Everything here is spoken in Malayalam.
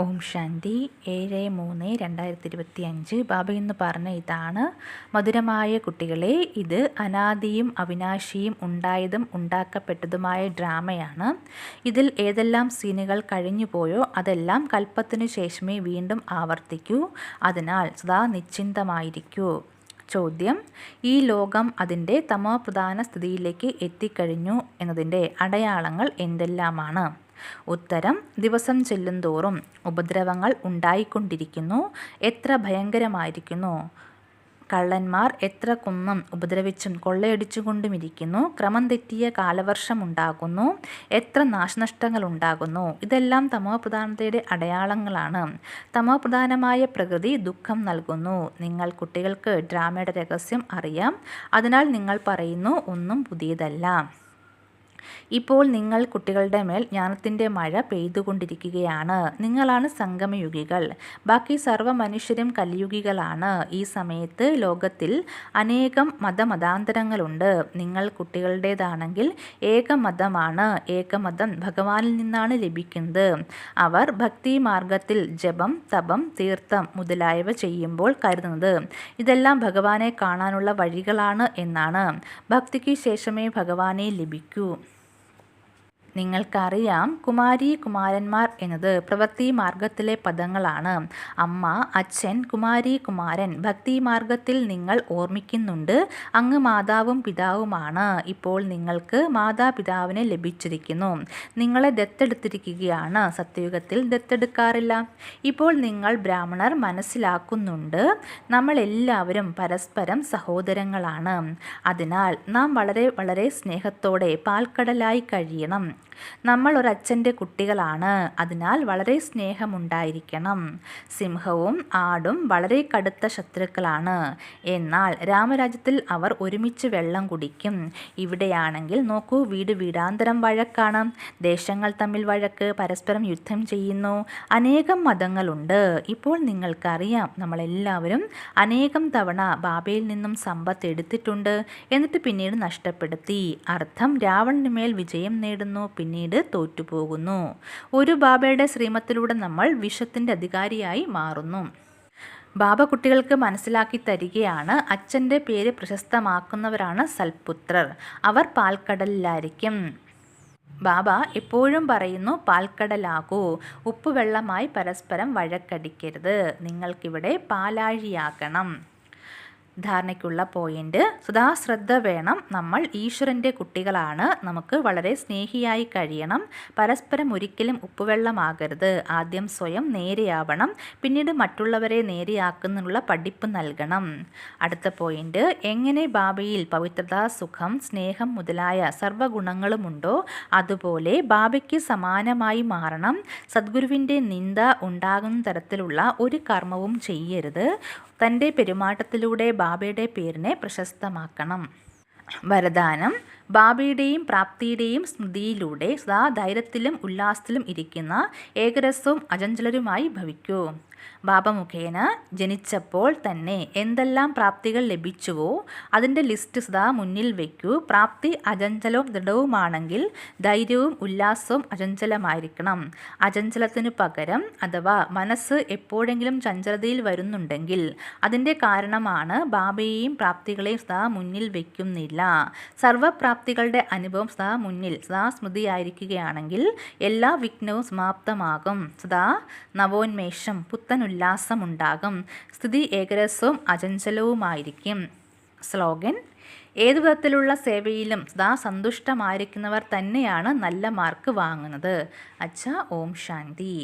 ഓം ശാന്തി 7/3/2025 ബാബ ഇന്ന് പറഞ്ഞ ഇതാണ്: മധുരമായ കുട്ടികളെ, ഇത് അനാദിയും അവിനാശിയും ഉണ്ടായതും ഉണ്ടാക്കപ്പെട്ടതുമായ ഡ്രാമയാണ്. ഇതിൽ ഏതെല്ലാം സീനുകൾ കഴിഞ്ഞുപോയോ അതെല്ലാം കൽപ്പത്തിനു ശേഷമേ വീണ്ടും ആവർത്തിക്കൂ. അതിനാൽ സദാ നിശ്ചിന്തമായിരിക്കൂ. ചോദ്യം: ഈ ലോകം അതിൻ്റെ തമോപ്രധാന സ്ഥിതിയിലേക്ക് എത്തിക്കഴിഞ്ഞു എന്നതിൻ്റെ അടയാളങ്ങൾ എന്തെല്ലാമാണ്? ഉത്തരം: ദിവസം ചെല്ലുന്തോറും ഉപദ്രവങ്ങൾ ഉണ്ടായിക്കൊണ്ടിരിക്കുന്നു. എത്ര ഭയങ്കരമായിരിക്കുന്നു! കള്ളന്മാർ എത്ര കുന്നും ഉപദ്രവിച്ചും കൊള്ളയടിച്ചുകൊണ്ടുമിരിക്കുന്നു. ക്രമം തെറ്റിയ കാലവർഷമുണ്ടാകുന്നു. എത്ര നാശനഷ്ടങ്ങളുണ്ടാകുന്നു! ഇതെല്ലാം തമോപ്രധാനതയുടെ അടയാളങ്ങളാണ്. തമോപ്രധാനമായ പ്രകൃതി ദുഃഖം നൽകുന്നു. നിങ്ങൾ കുട്ടികൾക്ക് ഡ്രാമയുടെ രഹസ്യം അറിയാം. അതിനാൽ നിങ്ങൾ പറയുന്നു, ഒന്നും പുതിയതല്ല. ഇപ്പോൾ നിങ്ങൾ കുട്ടികളുടെ മേൽ ജ്ഞാനത്തിൻ്റെ മഴ പെയ്തുകൊണ്ടിരിക്കുകയാണ്. നിങ്ങളാണ് സംഗമയുഗികൾ. ബാക്കി സർവ്വ മനുഷ്യരും കലിയുഗികളാണ്. ഈ സമയത്ത് ലോകത്തിൽ അനേകം മതമതാന്തരങ്ങളുണ്ട്. നിങ്ങൾ കുട്ടികളുടേതാണെങ്കിൽ ഏകമതമാണ്. ഏകമതം ഭഗവാനിൽ നിന്നാണ് ലഭിക്കുന്നത്. അവർ ഭക്തി മാർഗത്തിൽ ജപം, തപം, തീർത്ഥം മുതലായവ ചെയ്യുമ്പോൾ കരുതുന്നത് ഇതെല്ലാം ഭഗവാനെ കാണാനുള്ള വഴികളാണ് എന്നാണ്. ഭക്തിക്ക് ശേഷമേ ഭഗവാനെ ലഭിക്കൂ. നിങ്ങൾക്കറിയാം, കുമാരി കുമാരന്മാർ എന്നത് പ്രവൃത്തി മാർഗത്തിലെ പദങ്ങളാണ്. അമ്മ, അച്ഛൻ, കുമാരി, കുമാരൻ. ഭക്തി മാർഗത്തിൽ നിങ്ങൾ ഓർമ്മിക്കുന്നുണ്ട്, അങ്ങ് മാതാവും പിതാവുമാണ്. ഇപ്പോൾ നിങ്ങൾക്ക് മാതാപിതാവിനെ ലഭിച്ചിരിക്കുന്നു. നിങ്ങളെ ദത്തെടുത്തിരിക്കുകയാണ്. സത്യയുഗത്തിൽ ദത്തെടുക്കാറില്ല. ഇപ്പോൾ നിങ്ങൾ ബ്രാഹ്മണർ മനസ്സിലാക്കുന്നുണ്ട്, നമ്മൾ എല്ലാവരും പരസ്പരം സഹോദരങ്ങളാണ്. അതിനാൽ നാം വളരെ വളരെ സ്നേഹത്തോടെ പാൽക്കടലായി കഴിയണം. നമ്മൾ ഒരച്ഛൻ്റെ കുട്ടികളാണ്. അതിനാൽ വളരെ സ്നേഹമുണ്ടായിരിക്കണം. സിംഹവും ആടും വളരെ കടുത്ത ശത്രുക്കളാണ്. എന്നാൽ രാമരാജ്യത്തിൽ അവർ ഒരുമിച്ച് വെള്ളം കുടിക്കും. ഇവിടെയാണെങ്കിൽ നോക്കൂ, വീട് വീടാന്തരം വഴക്കാണ്. ദേശങ്ങൾ തമ്മിൽ വഴക്ക്, പരസ്പരം യുദ്ധം ചെയ്യുന്നു. അനേകം മതങ്ങളുണ്ട്. ഇപ്പോൾ നിങ്ങൾക്കറിയാം, നമ്മളെല്ലാവരും അനേകം തവണ ബാബയിൽ നിന്നും സമ്പത്ത് എടുത്തിട്ടുണ്ട്. എന്നിട്ട് പിന്നീട് നഷ്ടപ്പെടുത്തി. അർത്ഥം, രാവണന് മേൽ വിജയം നേടുന്നു, പിന്നീട് തോറ്റുപോകുന്നു. ഒരു ബാബയുടെ ശ്രീമത്തിലൂടെ നമ്മൾ വിശ്വത്തിൻ്റെ അധികാരിയായി മാറുന്നു. ബാബ കുട്ടികൾക്ക് മനസ്സിലാക്കി തരികയാണ്, അച്ഛൻ്റെ പേര് പ്രശസ്തമാക്കുന്നവരാണ് സൽപുത്രർ. അവർ പാൽക്കടലിലായിരിക്കും. ബാബ എപ്പോഴും പറയുന്നു, പാൽക്കടലാകൂ. ഉപ്പുവെള്ളമായി പരസ്പരം വഴക്കടിക്കരുത്. നിങ്ങൾക്കിവിടെ പാലാഴിയാകണം. ധാരണയ്ക്കുള്ള പോയിന്റ്: സദാ ശ്രദ്ധ വേണം. നമ്മൾ ഈശ്വരൻ്റെ കുട്ടികളാണ്. നമുക്ക് വളരെ സ്നേഹിയായി കഴിയണം. പരസ്പരം ഒരിക്കലും ഉപ്പുവെള്ളമാകരുത്. ആദ്യം സ്വയം നേരെയാവണം, പിന്നീട് മറ്റുള്ളവരെ നേരെയാക്കുന്നതിനുള്ള പഠിപ്പ് നൽകണം. അടുത്ത പോയിന്റ്: എങ്ങനെ ബാബയിൽ പവിത്രത, സുഖം, സ്നേഹം മുതലായ സർവ്വഗുണങ്ങളുമുണ്ടോ അതുപോലെ ബാബയ്ക്ക് സമാനമായി മാറണം. സദ്ഗുരുവിൻ്റെ നിന്ദ ഉണ്ടാകുന്ന തരത്തിലുള്ള ഒരു കർമ്മവും ചെയ്യരുത്. തൻ്റെ പെരുമാറ്റത്തിലൂടെ ബാബയുടെ പേരിനെ പ്രശസ്തമാക്കണം. വരദാനം: ബാബയുടെയും പ്രാപ്തിയുടെയും സ്മൃതിയിലൂടെ സദാ ധൈര്യത്തിലും ഉല്ലാസത്തിലും ഇരിക്കുന്ന ഏകരസവും അചഞ്ചലരുമായി ഭവിക്കൂ. ബാബ മുഖേന ജനിച്ചപ്പോൾ തന്നെ എന്തെല്ലാം പ്രാപ്തികൾ ലഭിച്ചുവോ അതിൻ്റെ ലിസ്റ്റ് സദാ മുന്നിൽ വയ്ക്കൂ. പ്രാപ്തി അചഞ്ചലവും ദൃഢവുമാണെങ്കിൽ ധൈര്യവും ഉല്ലാസവും അചഞ്ചലമായിരിക്കണം. അചഞ്ചലത്തിനു പകരം അഥവാ മനസ്സ് എപ്പോഴെങ്കിലും ചഞ്ചലതയിൽ വരുന്നുണ്ടെങ്കിൽ അതിൻ്റെ കാരണമാണ് ബാബയെയും പ്രാപ്തികളെയും സദാ മുന്നിൽ വയ്ക്കുന്നില്ല. സർവപ്രാപ്തികളുടെ അനുഭവം സദാ മുന്നിൽ, സദാ സ്മൃതിയായിരിക്കുകയാണെങ്കിൽ എല്ലാ വിഘ്നവും സമാപ്തമാകും. സദാ നവോന്മേഷം, പുത്തൻ ഉല്ലാസമുണ്ടാകും. സ്ഥിതി ഏകരസവും അചഞ്ചലവുമായിരിക്കും. സ്ലോഗൻ: ഏതു വിധത്തിലുള്ള സേവയിലും സദാ സന്തുഷ്ടമായിരിക്കുന്നവർ തന്നെയാണ് നല്ല മാർക്ക് വാങ്ങുന്നത്. അച്ഛാ, ഓം ശാന്തി.